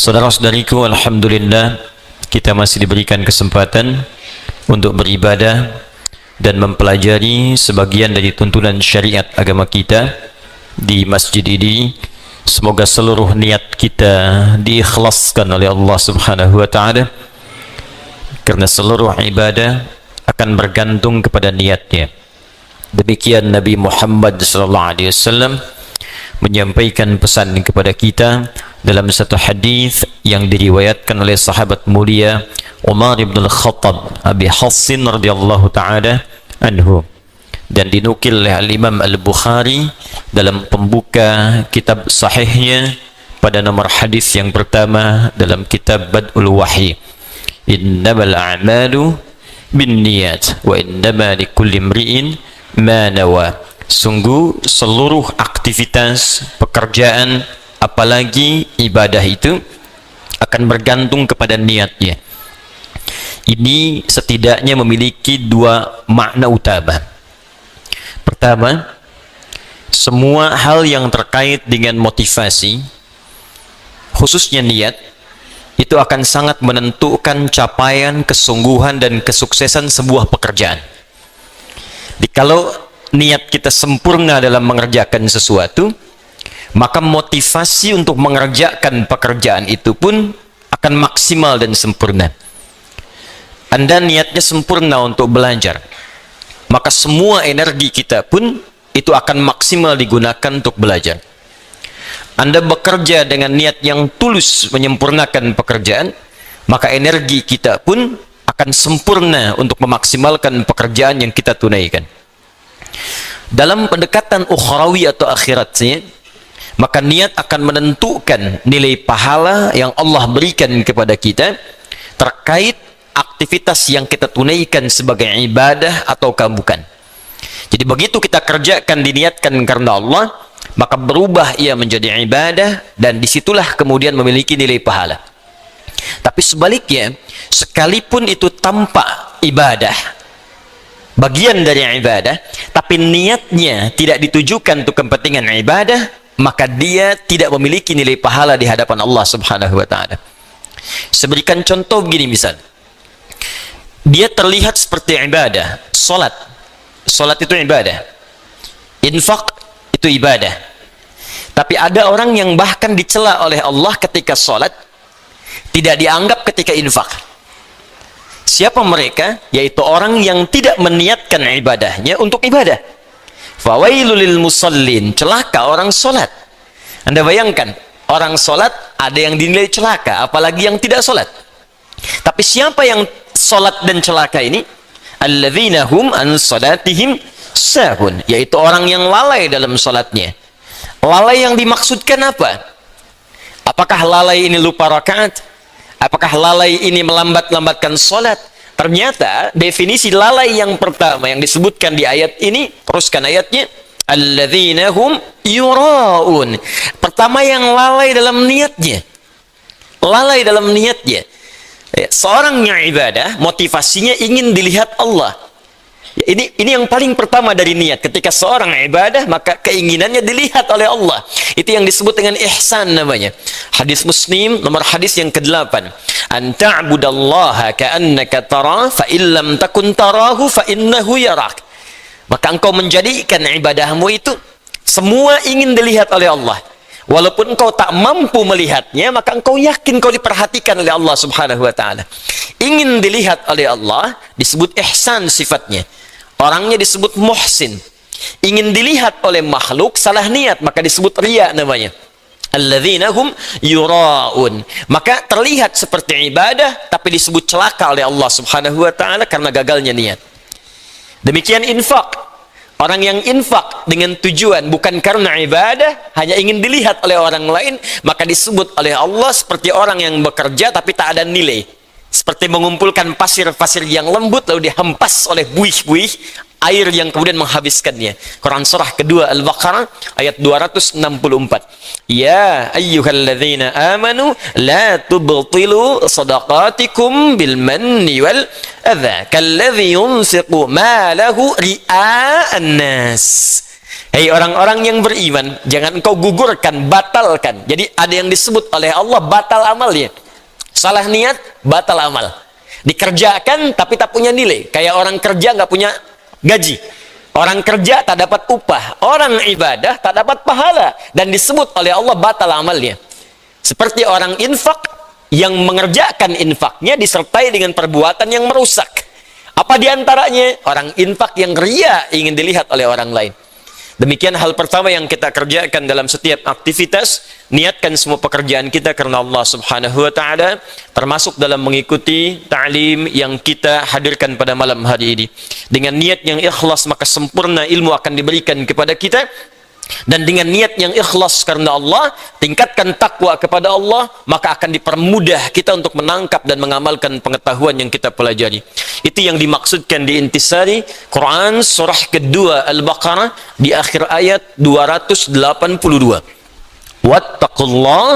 Saudara-saudariku, alhamdulillah kita masih diberikan kesempatan untuk beribadah dan mempelajari sebagian dari tuntunan syariat agama kita di masjid ini. Semoga seluruh niat kita diikhlaskan oleh Allah Subhanahu wa taala, karena seluruh ibadah akan bergantung kepada niatnya. Demikian Nabi Muhammad SAW menyampaikan pesan kepada kita dalam satu hadis yang diriwayatkan oleh sahabat mulia Umar bin Al-Khattab Abi Hafsin radhiyallahu taala anhu, dan dinukil oleh Al-Imam Al-Bukhari dalam pembuka kitab sahihnya pada nomor hadis yang pertama dalam kitab Bad'ul Wahyi, innamal a'malu binniyat wa innama likulli imri'in ma nawa. Sungguh seluruh aktivitas pekerjaan apalagi ibadah itu akan bergantung kepada niatnya. Ini setidaknya memiliki dua makna utama. Pertama, semua hal yang terkait dengan motivasi, khususnya niat, itu akan sangat menentukan capaian, kesungguhan, dan kesuksesan sebuah pekerjaan. Jadi kalau niat kita sempurna dalam mengerjakan sesuatu, maka motivasi untuk mengerjakan pekerjaan itu pun akan maksimal dan sempurna. Anda niatnya sempurna untuk belajar, maka semua energi kita pun itu akan maksimal digunakan untuk belajar. Anda bekerja dengan niat yang tulus menyempurnakan pekerjaan, maka energi kita pun akan sempurna untuk memaksimalkan pekerjaan yang kita tunaikan. Dalam pendekatan ukhrawi atau akhiratnya, maka niat akan menentukan nilai pahala yang Allah berikan kepada kita terkait aktivitas yang kita tunaikan sebagai ibadah ataukah bukan. Jadi begitu kita kerjakan diniatkan karena Allah, maka berubah ia menjadi ibadah, dan disitulah kemudian memiliki nilai pahala. Tapi sebaliknya, sekalipun itu tampak ibadah, bagian dari ibadah, tapi niatnya tidak ditujukan untuk kepentingan ibadah, maka dia tidak memiliki nilai pahala di hadapan Allah Subhanahu wa taala. Saya berikan contoh begini, misal dia terlihat seperti ibadah, salat itu ibadah, infak itu ibadah, tapi ada orang yang bahkan dicela oleh Allah ketika salat, tidak dianggap ketika infak. Siapa mereka? Yaitu orang yang tidak meniatkan ibadahnya untuk ibadah. Fawailul lil musallin, celaka orang salat. Anda bayangkan, orang salat ada yang dinilai celaka, apalagi yang tidak salat. Tapi siapa yang salat dan celaka ini? Alladzina hum an salatihim sahun, yaitu orang yang lalai dalam salatnya. Lalai yang dimaksudkan apa? Apakah lalai ini lupa rakaat? Apakah lalai ini melambat-lambatkan salat? Ternyata definisi lalai yang pertama yang disebutkan di ayat ini, teruskan ayatnya, alladzina hum yuraun. Pertama, yang lalai dalam niatnya. Lalai dalam niatnya. Seorang yang ibadah, motivasinya ingin dilihat Allah. Ini yang paling pertama dari niat. Ketika seorang ibadah, maka keinginannya dilihat oleh Allah. Itu yang disebut dengan ihsan namanya. Hadis Muslim nomor hadis yang ke-8. An ta'budallaha ka'annaka tara fa illam takun tarahu fa innahu yarak. Maka engkau menjadikan ibadahmu itu semua ingin dilihat oleh Allah. Walaupun engkau tak mampu melihatnya, maka engkau yakin kau diperhatikan oleh Allah Subhanahu wa taala. Ingin dilihat oleh Allah disebut ihsan sifatnya. Orangnya disebut muhsin. Ingin dilihat oleh makhluk salah niat, maka disebut riya namanya. Alladzina hum yuraun. Maka terlihat seperti ibadah tapi disebut celaka oleh Allah Subhanahu wa taala karena gagalnya niat. Demikian infak. Orang yang infak dengan tujuan bukan karena ibadah, hanya ingin dilihat oleh orang lain, maka disebut oleh Allah seperti orang yang bekerja tapi tak ada nilai. Seperti mengumpulkan pasir-pasir yang lembut lalu dihempas oleh buih-buih air yang kemudian menghabiskannya. Quran surah kedua Al-Baqarah ayat 264. Ya ayyuhalladzina amanu la tubtilu sadaqatikum bil manni wal adza kalladzi yunfiqu malahu ria'an nas Hei orang-orang yang beriman, jangan engkau gugurkan, batalkan. Jadi ada yang disebut oleh Allah batal amalnya. Salah niat, batal amal. Dikerjakan tapi tak punya nilai. Kayak orang kerja nggak punya gaji. Orang kerja tak dapat upah. Orang ibadah tak dapat pahala. Dan disebut oleh Allah batal amalnya. Seperti orang infak yang mengerjakan infaknya disertai dengan perbuatan yang merusak. Apa diantaranya? Orang infak yang ria ingin dilihat oleh orang lain. Demikian hal pertama yang kita kerjakan dalam setiap aktivitas, niatkan semua pekerjaan kita karena Allah Subhanahu wa taala, termasuk dalam mengikuti ta'lim yang kita hadirkan pada malam hari ini. Dengan niat yang ikhlas maka sempurna ilmu akan diberikan kepada kita. Dan dengan niat yang ikhlas karena Allah, tingkatkan takwa kepada Allah, maka akan dipermudah kita untuk menangkap dan mengamalkan pengetahuan yang kita pelajari. Itu yang dimaksudkan di intisari Quran surah kedua Al-Baqarah di akhir ayat 282. Wattaqullah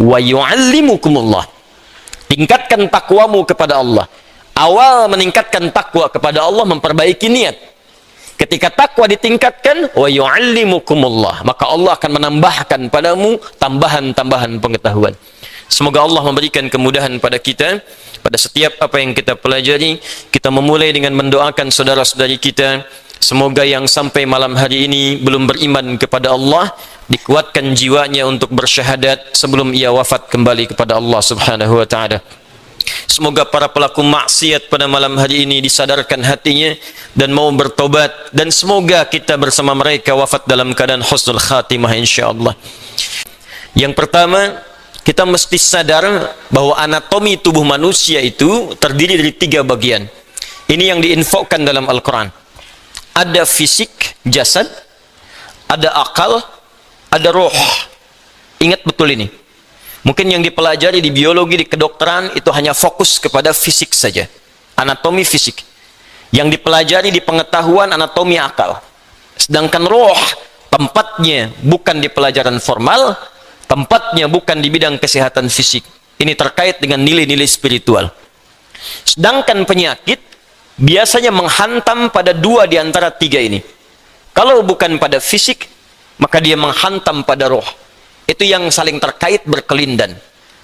wa yu'allimukumullah. Tingkatkan takwamu kepada Allah. Awal meningkatkan takwa kepada Allah memperbaiki niat. Ketika takwa ditingkatkan, wa yu'allimukumullah, maka Allah akan menambahkan padamu tambahan-tambahan pengetahuan. Semoga Allah memberikan kemudahan pada kita, pada setiap apa yang kita pelajari. Kita memulai dengan mendoakan saudara-saudari kita, semoga yang sampai malam hari ini belum beriman kepada Allah, dikuatkan jiwanya untuk bersyahadat sebelum ia wafat kembali kepada Allah Subhanahu wa ta'ala. Semoga para pelaku maksiat pada malam hari ini disadarkan hatinya dan mau bertobat, dan semoga kita bersama mereka wafat dalam keadaan husnul khatimah insyaallah. Yang pertama, kita mesti sadar bahwa anatomi tubuh manusia itu terdiri dari 3 bagian. Ini yang diinfokan dalam Al-Quran. Ada fisik, jasad, ada akal, ada roh. Ingat betul ini. Mungkin yang dipelajari di biologi, di kedokteran itu hanya fokus kepada fisik saja, anatomi fisik. Yang dipelajari di pengetahuan anatomi akal. Sedangkan roh tempatnya bukan di pelajaran formal, tempatnya bukan di bidang kesehatan fisik. Ini terkait dengan nilai-nilai spiritual. Sedangkan penyakit biasanya menghantam pada 2 di antara 3 ini. Kalau bukan pada fisik, maka dia menghantam pada roh. Itu yang saling terkait berkelindan.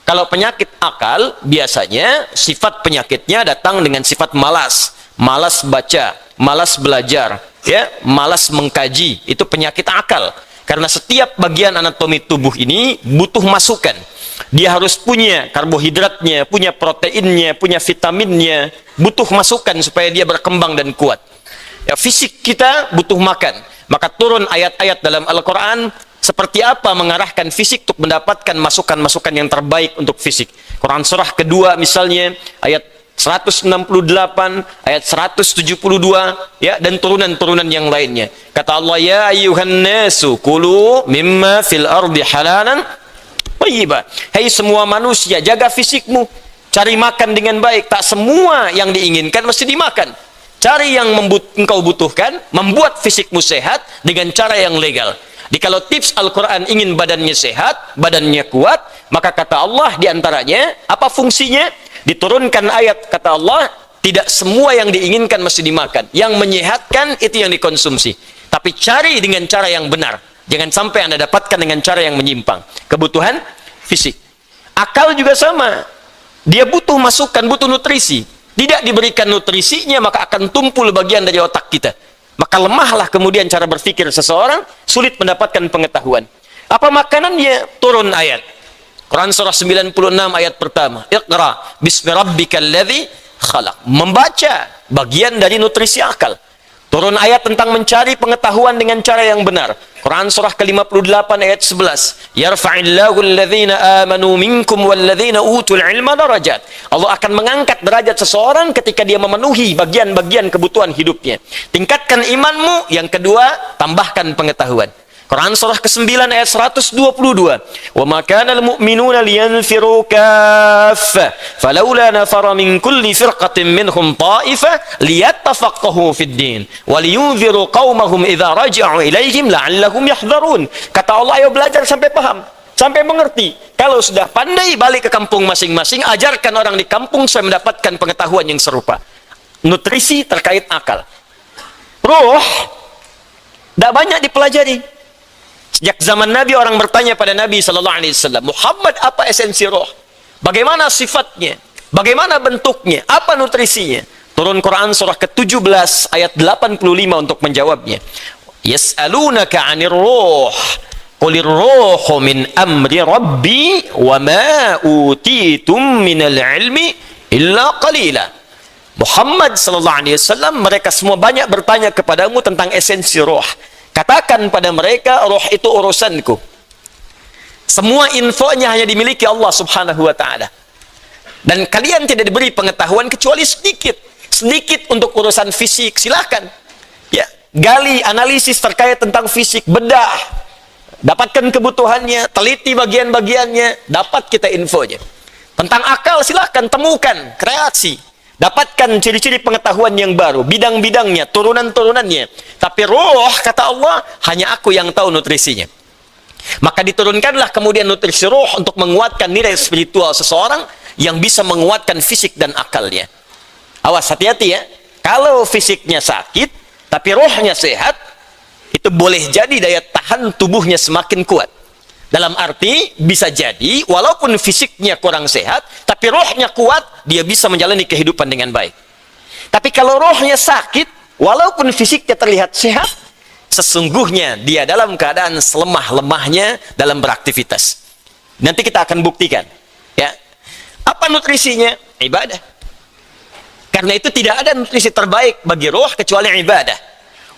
Kalau penyakit akal, biasanya sifat penyakitnya datang dengan sifat malas. Malas baca, malas belajar, ya, malas mengkaji. Itu penyakit akal. Karena setiap bagian anatomi tubuh ini butuh masukan. Dia harus punya karbohidratnya, punya proteinnya, punya vitaminnya. Butuh masukan supaya dia berkembang dan kuat. Ya, fisik kita butuh makan. Maka turun ayat-ayat dalam Al-Quran seperti apa mengarahkan fisik untuk mendapatkan masukan-masukan yang terbaik untuk fisik. Quran surah kedua misalnya ayat 168, ayat 172, ya, dan turunan-turunan yang lainnya. Kata Allah, ya ayyuhan nasu kulu mimma fil ardi halalan thayyiba. Hai semua manusia, jaga fisikmu, cari makan dengan baik. Tak semua yang diinginkan mesti dimakan. Cari yang engkau butuhkan, membuat fisikmu sehat dengan cara yang legal. Kalau tips Al-Quran ingin badannya sehat, badannya kuat, maka kata Allah diantaranya, apa fungsinya? Diturunkan ayat, kata Allah, tidak semua yang diinginkan mesti dimakan. Yang menyehatkan itu yang dikonsumsi. Tapi cari dengan cara yang benar. Jangan sampai Anda dapatkan dengan cara yang menyimpang. Kebutuhan fisik. Akal juga sama. Dia butuh masukan, butuh nutrisi. Tidak diberikan nutrisinya, maka akan tumpul bagian dari otak kita. Maka lemahlah kemudian cara berpikir seseorang, sulit mendapatkan pengetahuan. Apa makanannya? Turun ayat. Quran surah 96 ayat pertama. Iqra bismi rabbikal ladzi khalaq. Membaca bagian dari nutrisi akal. Turun ayat tentang mencari pengetahuan dengan cara yang benar. Quran surah ke-58 ayat 11. Yarfa'illahu alladhina amanu minkum walladhina utul ilma darajat. Allah akan mengangkat derajat seseorang ketika dia memenuhi bagian-bagian kebutuhan hidupnya. Tingkatkan imanmu. Yang kedua, tambahkan pengetahuan. Quran surah ke-9 ayat 122. Wa ma kana al-mu'minuna liyanfiru kaffah falawla nafara min kulli firqatin minhum ta'ifah liyattafaqahu fid din wa liyunziru qaumahum idza raja'u ilaihim la'allahum yahdharun. Kata Allah, ayo belajar sampai paham, sampai mengerti. Kalau sudah pandai, balik ke kampung masing-masing, ajarkan orang di kampung supaya mendapatkan pengetahuan yang serupa. Nutrisi terkait akal. Ruh Tidak banyak dipelajari. Sejak zaman Nabi orang bertanya pada Nabi SAW, Muhammad apa esensi roh? Bagaimana sifatnya? Bagaimana bentuknya? Apa nutrisinya? Turun Quran surah ke-17 ayat 85 untuk menjawabnya. Yas'alunaka 'anir ruh. Qulir ruhu min amri rabbi wa ma utitum minal ilmi illa qalila. Muhammad sallallahu alaihi wasallam, mereka semua banyak bertanya kepadamu tentang esensi roh. Katakan pada mereka, roh itu urusanku. Semua infonya hanya dimiliki Allah subhanahu wa ta'ala. Dan kalian tidak diberi pengetahuan kecuali sedikit. Sedikit untuk urusan fisik, silahkan. Ya, gali, analisis terkait tentang fisik, bedah. Dapatkan kebutuhannya, teliti bagian-bagiannya, dapat kita infonya. Tentang akal, silahkan temukan, kreasi. Dapatkan ciri-ciri pengetahuan yang baru, bidang-bidangnya, turunan-turunannya. Tapi roh, kata Allah, hanya aku yang tahu nutrisinya. Maka diturunkanlah kemudian nutrisi roh untuk menguatkan nilai spiritual seseorang yang bisa menguatkan fisik dan akalnya. Awas, hati-hati ya. Kalau fisiknya sakit, tapi rohnya sehat, itu boleh jadi daya tahan tubuhnya semakin kuat. Dalam arti, bisa jadi, walaupun fisiknya kurang sehat, tapi rohnya kuat, dia bisa menjalani kehidupan dengan baik. Tapi kalau rohnya sakit, walaupun fisiknya terlihat sehat, sesungguhnya dia dalam keadaan selemah-lemahnya dalam beraktivitas. Nanti kita akan buktikan. Ya. Apa nutrisinya? Ibadah. Karena itu tidak ada nutrisi terbaik bagi roh kecuali ibadah.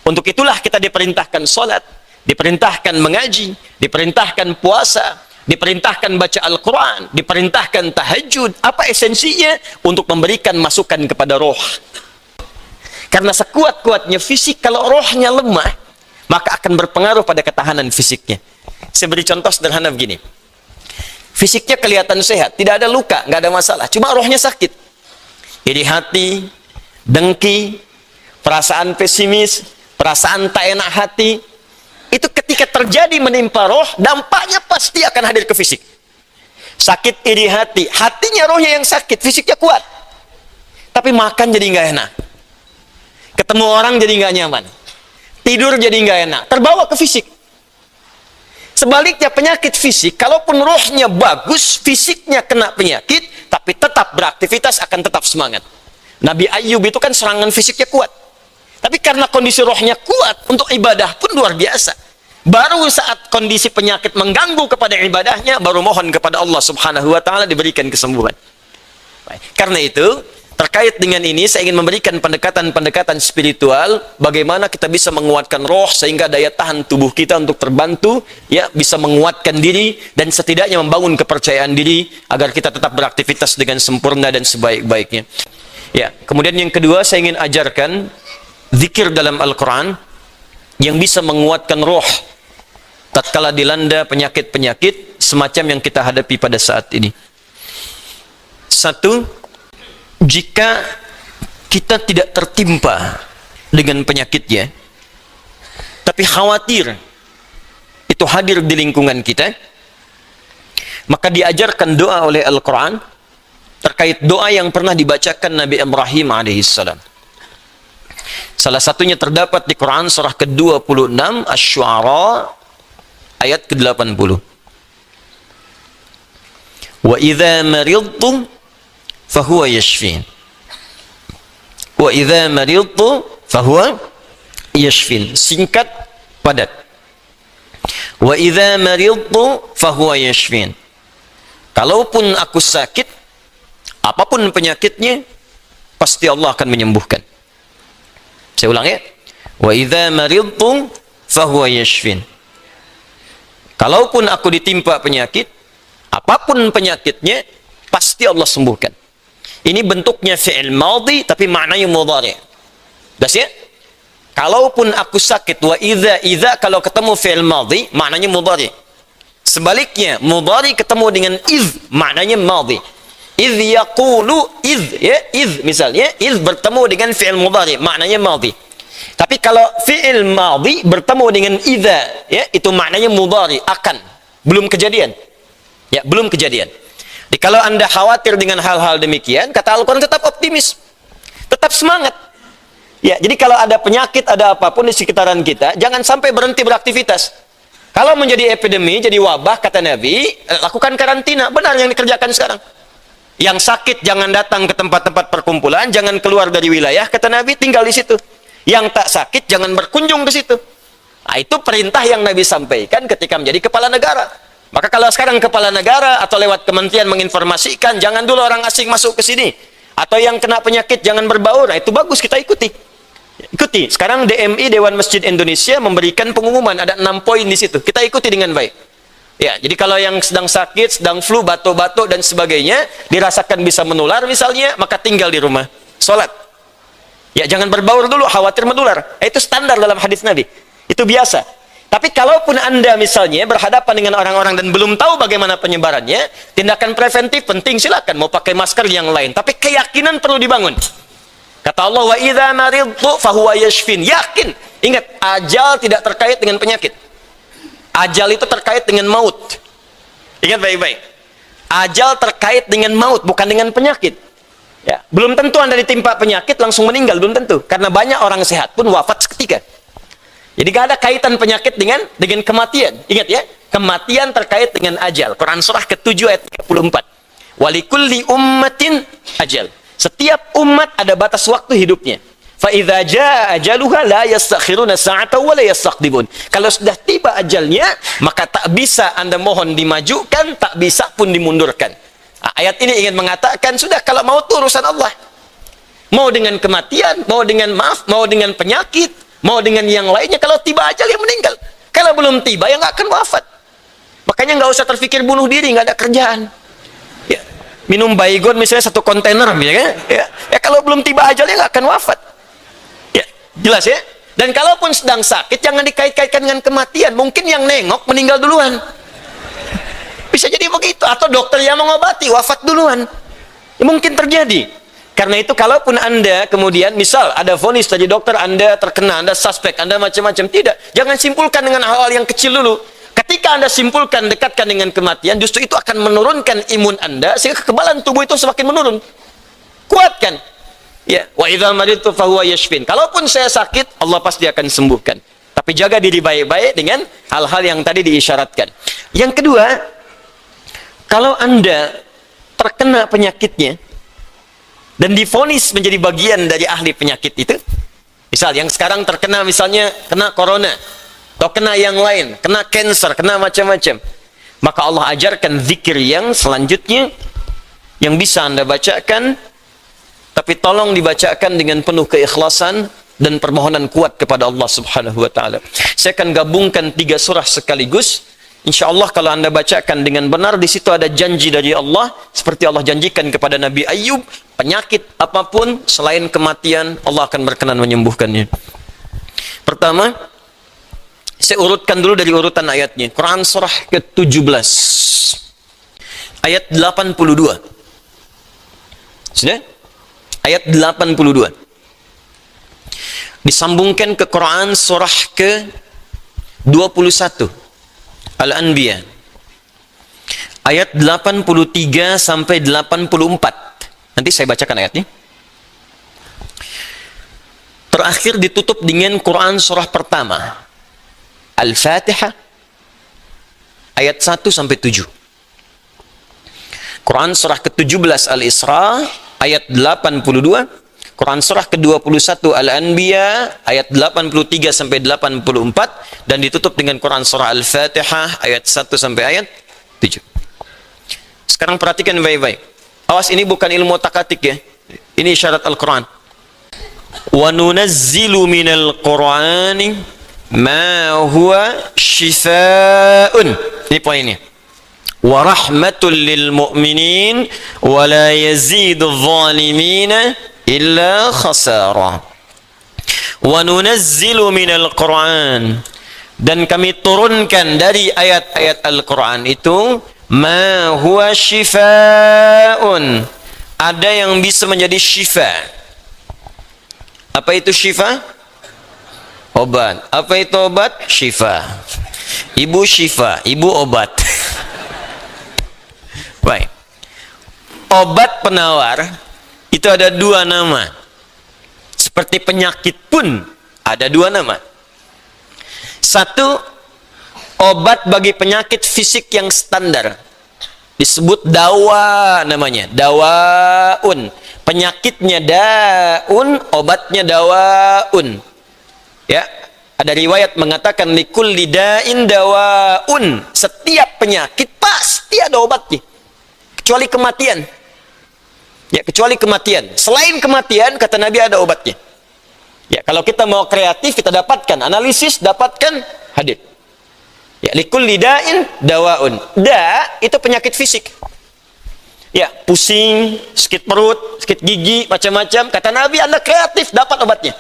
Untuk itulah kita diperintahkan sholat, diperintahkan mengaji, diperintahkan puasa, diperintahkan baca Al-Quran, diperintahkan tahajud. Apa esensinya? Untuk memberikan masukan kepada roh. Karena sekuat-kuatnya fisik, kalau rohnya lemah, maka akan berpengaruh pada ketahanan fisiknya. Saya beri contoh sederhana begini. Fisiknya kelihatan sehat, tidak ada luka, nggak ada masalah. Cuma rohnya sakit. Iri hati, dengki, perasaan pesimis, perasaan tak enak hati. Itu ketika terjadi menimpa roh, dampaknya pasti akan hadir ke fisik. Sakit iri hati, hatinya rohnya yang sakit, fisiknya kuat. Tapi makan jadi nggak enak. Ketemu orang jadi nggak nyaman. Tidur jadi nggak enak, terbawa ke fisik. Sebaliknya penyakit fisik, kalaupun rohnya bagus, fisiknya kena penyakit, tapi tetap beraktivitas akan tetap semangat. Nabi Ayub itu kan serangan fisiknya kuat. Tapi karena kondisi rohnya kuat, untuk ibadah pun luar biasa. Baru saat kondisi penyakit mengganggu kepada ibadahnya, baru mohon kepada Allah subhanahu wa ta'ala diberikan kesembuhan. Baik. Karena itu, terkait dengan ini, saya ingin memberikan pendekatan-pendekatan spiritual, bagaimana kita bisa menguatkan roh, sehingga daya tahan tubuh kita untuk terbantu, ya, bisa menguatkan diri, dan setidaknya membangun kepercayaan diri, agar kita tetap beraktivitas dengan sempurna dan sebaik-baiknya. Ya, kemudian yang kedua, saya ingin ajarkan, zikir dalam Al-Quran, yang bisa menguatkan roh, tatkala dilanda penyakit-penyakit, semacam yang kita hadapi pada saat ini. Satu, jika kita tidak tertimpa dengan penyakitnya, tapi khawatir itu hadir di lingkungan kita, maka diajarkan doa oleh Al-Quran terkait doa yang pernah dibacakan Nabi Ibrahim alaihissalam. Salah satunya terdapat di Quran surah ke-26 Asy-Syu'ara ayat ke-80. Wa idza maridtu fahuwa yashfin. Wa idza maridtu fahuwa yashfin. Singkat, padat. Wa idza maridtu fahuwa yashfin. Kalaupun aku sakit, apapun penyakitnya, pasti Allah akan menyembuhkan. Saya ulang ya. Wa idza maridtu fahuwa yashfin. Kalaupun aku ditimpa penyakit, apapun penyakitnya, pasti Allah sembuhkan. Ini bentuknya fi'il madhi, tapi maknanya mudhari'. Das ya? Kalaupun aku sakit, wa idza kalau ketemu fi'il madhi, maknanya mudhari'. Sebaliknya, mudhari' ketemu dengan iz, maknanya madhi. Iz yaqulu iz, ya, iz misalnya, iz bertemu dengan fi'il mudhari', maknanya madhi. Tapi kalau fi'il madhi bertemu dengan idza, ya, itu maknanya mudhari', akan, belum kejadian. Ya, belum kejadian. Jadi kalau Anda khawatir dengan hal-hal demikian, kata Al-Quran, tetap optimis. Tetap semangat. Ya, jadi kalau ada penyakit, ada apapun di sekitaran kita, jangan sampai berhenti beraktivitas. Kalau menjadi epidemi, jadi wabah, kata Nabi, lakukan karantina. Benar yang dikerjakan sekarang. Yang sakit jangan datang ke tempat-tempat perkumpulan, jangan keluar dari wilayah, kata Nabi, tinggal di situ. Yang tak sakit jangan berkunjung ke situ. Nah, itu perintah yang Nabi sampaikan ketika menjadi kepala negara. Maka kalau sekarang kepala negara atau lewat kementerian menginformasikan, jangan dulu orang asing masuk ke sini. Atau yang kena penyakit jangan berbaur. Nah, itu bagus, kita ikuti. Ikuti. Sekarang DMI, Dewan Masjid Indonesia, memberikan pengumuman. Ada 6 poin di situ. Kita ikuti dengan baik. Ya, jadi kalau yang sedang sakit, sedang flu, batuk-batuk dan sebagainya, dirasakan bisa menular misalnya, maka tinggal di rumah. Sholat. Ya, jangan berbaur dulu, khawatir menular. Itu standar dalam hadis Nabi. Itu biasa. Tapi kalaupun Anda misalnya berhadapan dengan orang-orang dan belum tahu bagaimana penyebarannya, tindakan preventif penting, silakan. Mau pakai masker yang lain. Tapi keyakinan perlu dibangun. Kata Allah, wa idza maridtu fahuwa yashfin. Yakin. Ingat, ajal tidak terkait dengan penyakit. Ajal itu terkait dengan maut. Ingat baik-baik. Ajal terkait dengan maut, bukan dengan penyakit. Ya, belum tentu Anda ditimpa penyakit langsung meninggal, belum tentu. Karena banyak orang sehat pun wafat seketika. Jadi gak ada kaitan penyakit dengan kematian. Ingat ya, kematian terkait dengan ajal. Quran surah ke-7 ayat 34. Walikulli ummatin ajal. Setiap umat ada batas waktu hidupnya. Fa idza jaa ajaluha la yastakhiruna sa'atan wa la yastaqdimun. Kalau sudah tiba ajalnya, maka tak bisa Anda mohon dimajukan, tak bisa pun dimundurkan. Ayat ini ingin mengatakan, sudah kalau mau itu urusan Allah. Mau dengan kematian, mau dengan maaf, mau dengan penyakit, mau dengan yang lainnya, kalau tiba ajal ya meninggal. Kalau belum tiba ya nggak akan wafat. Makanya nggak usah terfikir bunuh diri, nggak ada kerjaan. Ya, minum baygon misalnya 1 kontainer, ya kalau belum tiba ajalnya nggak akan wafat. Jelas ya? Dan kalaupun sedang sakit, jangan dikait-kaitkan dengan kematian. Mungkin yang nengok meninggal duluan. Bisa jadi begitu. Atau dokter yang mengobati, wafat duluan. Ya, mungkin terjadi. Karena itu, kalaupun Anda kemudian, misal ada vonis dari dokter, Anda terkena, Anda suspek, Anda macam-macam. Tidak. Jangan simpulkan dengan hal-hal yang kecil dulu. Ketika Anda simpulkan, dekatkan dengan kematian, justru itu akan menurunkan imun Anda, sehingga kekebalan tubuh itu semakin menurun. Kuatkan. Ya, wa idza maridtu fahuwa yashfin. Kalaupun saya sakit, Allah pasti akan sembuhkan. Tapi jaga diri baik-baik dengan hal-hal yang tadi diisyaratkan. Yang kedua, kalau Anda terkena penyakitnya dan divonis menjadi bagian dari ahli penyakit itu, misal yang sekarang terkena misalnya kena corona atau kena yang lain, kena cancer, kena macam-macam, maka Allah ajarkan zikir yang selanjutnya yang bisa Anda bacakan. Tapi tolong dibacakan dengan penuh keikhlasan dan permohonan kuat kepada Allah Subhanahu wa taala. Saya akan gabungkan 3 surah sekaligus. Insyaallah kalau Anda bacakan dengan benar, di situ ada janji dari Allah seperti Allah janjikan kepada Nabi Ayub, penyakit apapun selain kematian Allah akan berkenan menyembuhkannya. Pertama, saya urutkan dulu dari urutan ayatnya. Quran surah ke-17 ayat 82. Sudah? Ayat 82. Disambungkan ke Quran surah ke-21 Al-Anbiya ayat 83 sampai 84. Nanti saya bacakan ayatnya. Terakhir ditutup dengan Quran surah pertama Al-Fatihah ayat 1 sampai 7. Quran surah ke-17 Al-Isra ayat 82, Quran surah ke-21 Al-Anbiya ayat 83 sampai 84, dan ditutup dengan Quran surah Al-Fatihah ayat 1 sampai ayat 7. Sekarang perhatikan baik-baik. Awas, ini bukan ilmu otak-atik ya. Ini isyarat Al-Quran. Wa nunazzilu minal Qur'ani ma huwa shifaa'un. Ini poinnya. Wa rahmatul lil mu'minin wa la yazidul zalimina illa khasara. Wa nunazzilu minal Qur'an, dan kami turunkan dari ayat-ayat Al-Quran itu ma huwa shifaa'un, ada yang bisa menjadi syifa. Apa itu syifa? Obat. Apa itu obat? Syifa. Ibu syifa, ibu obat. Baik. Obat penawar itu ada 2 nama. Seperti penyakit pun ada dua nama. Satu, obat bagi penyakit fisik yang standar. Disebut dawa namanya. Dawaun. Penyakitnya daun, obatnya dawaun. Ya, ada riwayat mengatakan likulli da'in dawaun. Setiap penyakit pasti ada obatnya. Kecuali kematian. Ya, kecuali kematian. Selain kematian, kata Nabi, ada obatnya. Ya, kalau kita mau kreatif, kita dapatkan analisis, dapatkan hadis. Ya, likulli da'in dawaun. Da itu penyakit fisik. Ya, pusing, sakit perut, sakit gigi, macam-macam. Kata Nabi, Anda kreatif, dapat obatnya.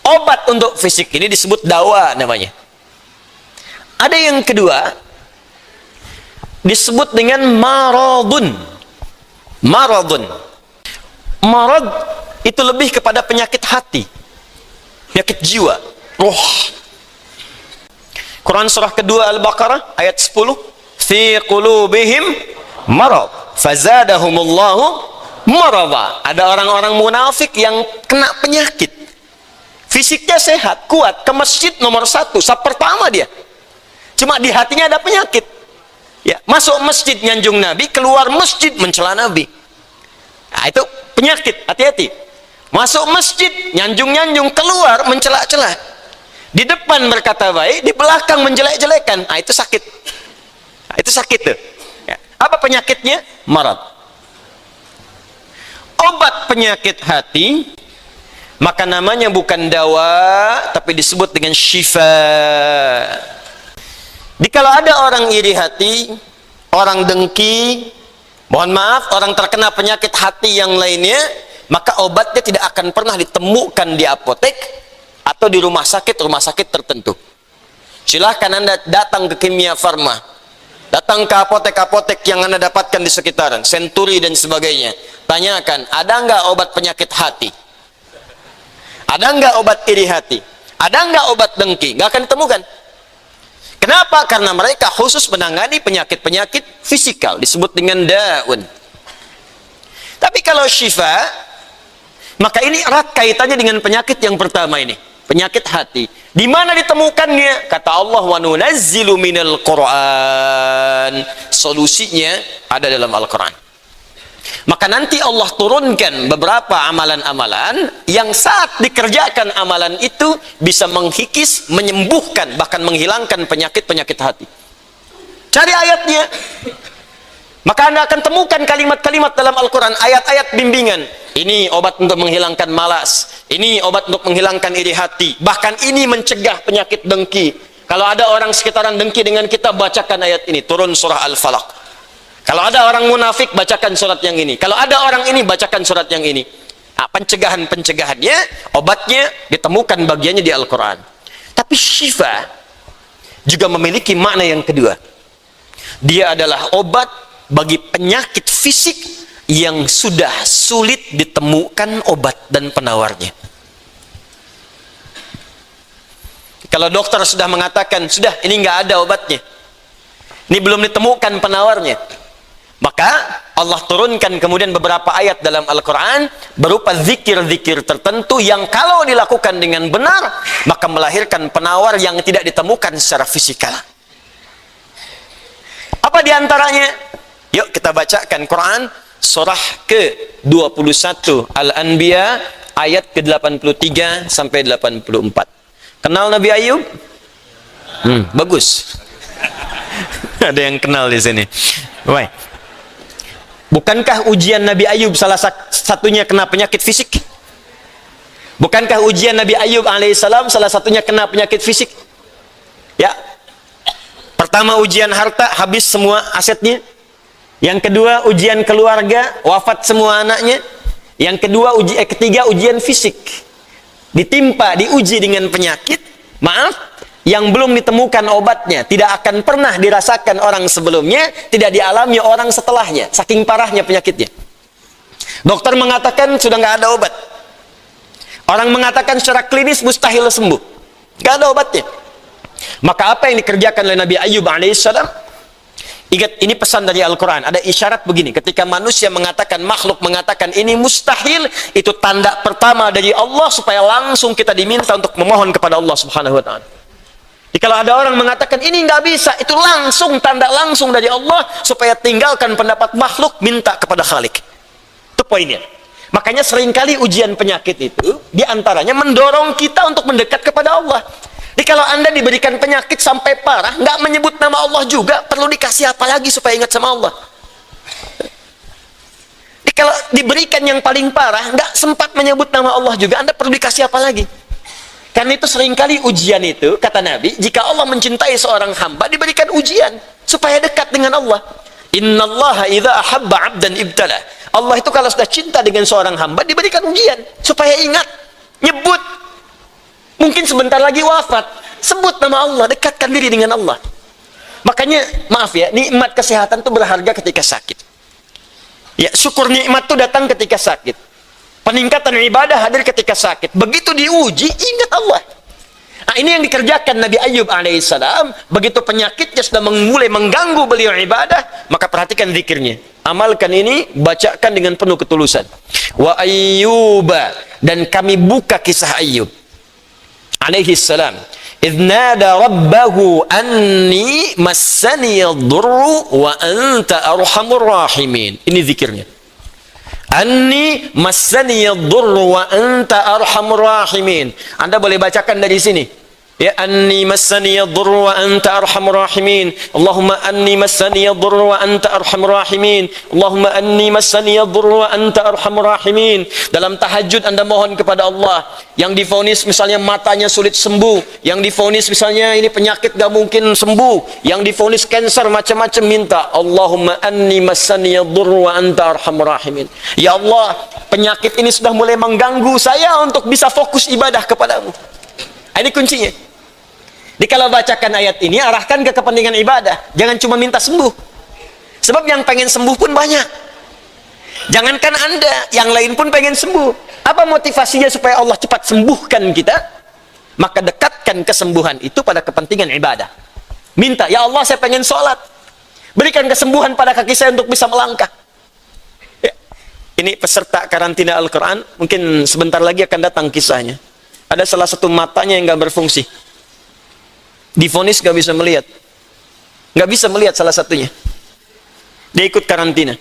Obat untuk fisik ini disebut dawa namanya. Ada yang kedua, disebut dengan maradun. Maradun. Marad itu lebih kepada penyakit hati, penyakit jiwa, roh. Quran surah kedua Al-Baqarah ayat 10, fi qulubihim marad fazadahumullahu marada. Ada orang-orang munafik yang kena penyakit. Fisiknya sehat, kuat, ke masjid nomor 1, saf pertama dia. Cuma di hatinya ada penyakit. Ya, masuk masjid nyanjung Nabi, keluar masjid mencela Nabi. Nah, itu penyakit, hati-hati. Masuk masjid, nyanjung-nyanjung, keluar mencela-cela. Di depan berkata baik, di belakang menjelek-jelekan. Nah, itu sakit. Nah, itu sakit tuh. Ya. Apa penyakitnya? Marad. Obat penyakit hati, maka namanya bukan dawa, tapi disebut dengan syifa. Kalau ada orang iri hati, orang dengki, mohon maaf, orang terkena penyakit hati yang lainnya, maka obatnya tidak akan pernah ditemukan di apotek atau di rumah sakit tertentu. Silahkan Anda datang ke Kimia Farma, datang ke apotek-apotek yang Anda dapatkan di sekitaran, Century dan sebagainya. Tanyakan, ada nggak obat penyakit hati? Ada nggak obat iri hati? Ada nggak obat dengki? Nggak akan ditemukan. Kenapa? Karena mereka khusus menangani penyakit-penyakit fisikal, disebut dengan daun. Tapi kalau syifa, maka ini erat kaitannya dengan penyakit yang pertama ini, penyakit hati. Di mana ditemukannya? Kata Allah, wa nunazzilu minal Qur'an. Solusinya ada dalam Al-Quran. Maka nanti Allah turunkan beberapa amalan-amalan yang saat dikerjakan amalan itu bisa menghikis, menyembuhkan, bahkan menghilangkan penyakit-penyakit hati. Cari ayatnya. Maka Anda akan temukan kalimat-kalimat dalam Al-Quran, ayat-ayat bimbingan. Ini obat untuk menghilangkan malas. Ini obat untuk menghilangkan iri hati. Bahkan ini mencegah penyakit dengki. Kalau ada orang sekitaran dengki dengan kita, bacakan ayat ini. Turun surah Al-Falaq. Kalau ada orang munafik, bacakan surat yang ini. Kalau ada orang ini, bacakan surat yang ini. Nah, pencegahan-pencegahannya, obatnya ditemukan bagiannya di Al-Quran. Tapi syifa juga memiliki makna yang kedua. Dia adalah obat bagi penyakit fisik yang sudah sulit ditemukan obat dan penawarnya. Kalau dokter sudah mengatakan, sudah ini nggak ada obatnya, ini belum ditemukan penawarnya, maka Allah turunkan kemudian beberapa ayat dalam Al-Quran berupa zikir-zikir tertentu yang kalau dilakukan dengan benar, maka melahirkan penawar yang tidak ditemukan secara fisikal. Apa diantaranya? Yuk kita bacakan Quran surah ke-21 Al-Anbiya ayat ke-83 sampai 84. Kenal Nabi Ayub? Bagus. Ada yang kenal di sini. Baik. Bukankah ujian Nabi Ayub salah satunya kena penyakit fisik? Bukankah ujian Nabi Ayub alaihissalam salah satunya kena penyakit fisik? Ya. Pertama ujian harta, habis semua asetnya. Yang kedua ujian keluarga, wafat semua anaknya. Yang kedua ketiga ujian fisik. Diuji dengan penyakit, maaf, yang belum ditemukan obatnya, tidak akan pernah dirasakan orang sebelumnya, tidak dialami orang setelahnya, saking parahnya penyakitnya. Dokter mengatakan sudah nggak ada obat. Orang mengatakan secara klinis mustahil sembuh, nggak ada obatnya. Maka apa yang dikerjakan oleh Nabi Ayub alaihissalam? Ingat, ini pesan dari Al-Quran. Ada isyarat begini, ketika manusia mengatakan, makhluk mengatakan ini mustahil, itu tanda pertama dari Allah supaya langsung kita diminta untuk memohon kepada Allah Subhanahu wa ta'ala. Jadi kalau ada orang mengatakan ini nggak bisa, itu langsung tanda langsung dari Allah supaya tinggalkan pendapat makhluk, minta kepada Khalik. Itu poinnya. Makanya seringkali ujian penyakit itu diantaranya mendorong kita untuk mendekat kepada Allah. Jadi kalau Anda diberikan penyakit sampai parah, nggak menyebut nama Allah juga, perlu dikasih apa lagi supaya ingat sama Allah? Jadi kalau diberikan yang paling parah, nggak sempat menyebut nama Allah juga, Anda perlu dikasih apa lagi? Karena itu seringkali ujian itu, kata Nabi, jika Allah mencintai seorang hamba, diberikan ujian supaya dekat dengan Allah. Innallaha idza ahabba 'abdan ibtala. Allah itu kalau sudah cinta dengan seorang hamba, diberikan ujian supaya ingat, nyebut. Mungkin sebentar lagi wafat, sebut nama Allah, dekatkan diri dengan Allah. Makanya, maaf ya, nikmat kesehatan itu berharga ketika sakit. Ya, syukur nikmat itu datang ketika sakit. Peningkatan ibadah hadir ketika sakit. Begitu diuji, ingat Allah. Nah, ini yang dikerjakan Nabi Ayyub alaihissalam. Begitu penyakitnya sudah mulai mengganggu beliau ibadah, maka perhatikan zikirnya. Amalkan ini, bacakan dengan penuh ketulusan. Wa ayyuba, dan kami buka kisah Ayyub alaihi salam, idh nada rabbahu anni massani yadurru wa anta arhamur rahimin. Ini zikirnya. Anni massani yadurru wa anta arhamur rahimin. Anda boleh bacakan dari sini. Ya, anni massani yadurru wa anta arhamur rahimin. Allahumma anni massani yadurru wa anta arhamur rahimin. Allahumma anni massani yadurru wa anta arhamur rahimin. Dalam tahajud Anda mohon kepada Allah. Yang divonis misalnya matanya sulit sembuh, yang divonis misalnya ini penyakit gak mungkin sembuh, yang divonis cancer macam-macam, minta Allahumma anni massani yadurru wa anta arhamur rahimin. Ya Allah, penyakit ini sudah mulai mengganggu saya untuk bisa fokus ibadah kepadamu. Ini kuncinya. Jadi kalau bacakan ayat ini, arahkan ke kepentingan ibadah. Jangan cuma minta sembuh. Sebab yang pengen sembuh pun banyak. Jangankan Anda, yang lain pun pengen sembuh. Apa motivasinya supaya Allah cepat sembuhkan kita? Maka dekatkan kesembuhan itu pada kepentingan ibadah. Minta, ya Allah saya pengen sholat. Berikan kesembuhan pada kaki saya untuk bisa melangkah. Ya. Ini peserta karantina Al-Quran, mungkin sebentar lagi akan datang kisahnya. Ada salah satu matanya yang gak berfungsi. Divonis gak bisa melihat. Gak bisa melihat salah satunya. Dia ikut karantina.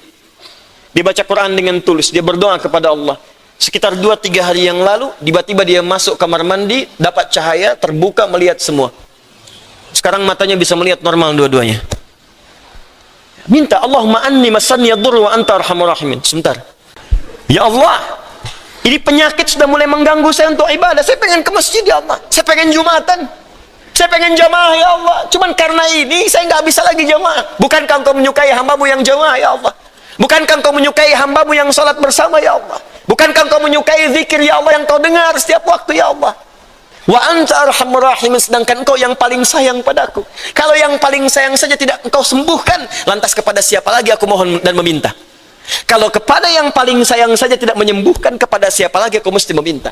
Dia baca Quran dengan tulus. Dia berdoa kepada Allah. Sekitar 2-3 hari yang lalu, tiba-tiba dia masuk kamar mandi, dapat cahaya, terbuka, melihat semua. Sekarang matanya bisa melihat normal dua-duanya. Minta, Allahumma anni massani yadurru wa anta arhamur rahimin. Sebentar. Ya Allah, ini penyakit sudah mulai mengganggu saya untuk ibadah. Saya pengen ke masjid, ya Allah. Saya pengen Jumatan. Saya pengen jamaah, ya Allah. Cuman karena ini, saya nggak bisa lagi jamaah. Bukankah Engkau menyukai hambamu yang jamaah, ya Allah? Bukankah Engkau menyukai hambamu yang salat bersama, ya Allah? Bukankah Engkau menyukai zikir, ya Allah, yang Kau dengar setiap waktu, ya Allah? Wa anta arhamur rahimin, sedangkan Engkau yang paling sayang padaku. Kalau yang paling sayang saja tidak Engkau sembuhkan, lantas kepada siapa lagi aku mohon dan meminta? Kalau kepada yang paling sayang saja tidak menyembuhkan, kepada siapa lagi aku mesti meminta?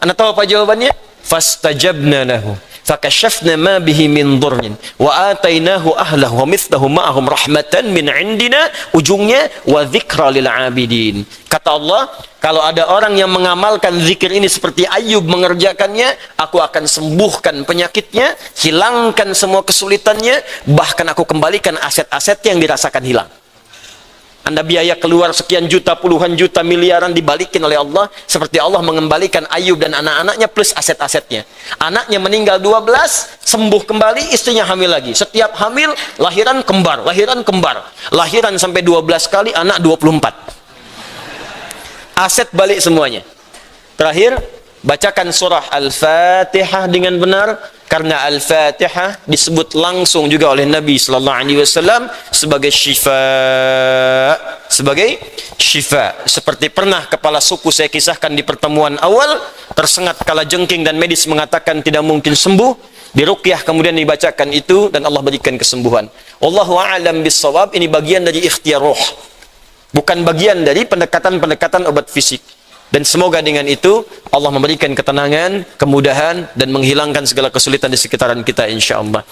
Anda tahu apa jawabannya? Fastajabna lahu fakashafna ma bihi min dhurrin wa atainahu ahlahu wa mithlahu ma'ahum rahmatan min indina, ujungnya wa dzikra lil abidin. Kata Allah, kalau ada orang yang mengamalkan zikir ini seperti Ayyub mengerjakannya, aku akan sembuhkan penyakitnya, hilangkan semua kesulitannya, bahkan aku kembalikan aset-asetnya yang dirasakan hilang. Anda biaya keluar sekian juta, puluhan juta, miliaran dibalikin oleh Allah, seperti Allah mengembalikan Ayyub dan anak-anaknya plus aset-asetnya. Anaknya meninggal 12, sembuh kembali, istrinya hamil lagi. Setiap hamil, lahiran kembar, lahiran kembar. Lahiran sampai 12 kali, anak 24. Aset balik semuanya. Terakhir, bacakan surah Al-Fatihah dengan benar, karena Al-Fatihah disebut langsung juga oleh Nabi sallallahu alaihi wasallam sebagai syifa, sebagai syifa. Seperti pernah kepala suku saya kisahkan di pertemuan awal, tersengat kalajengking dan medis mengatakan tidak mungkin sembuh, diruqyah kemudian dibacakan itu dan Allah berikan kesembuhan. Wallahu a'lam bissawab. Ini bagian dari ikhtiar roh, bukan bagian dari pendekatan-pendekatan obat fisik. Dan semoga dengan itu Allah memberikan ketenangan, kemudahan, dan menghilangkan segala kesulitan di sekitaran kita, insya Allah.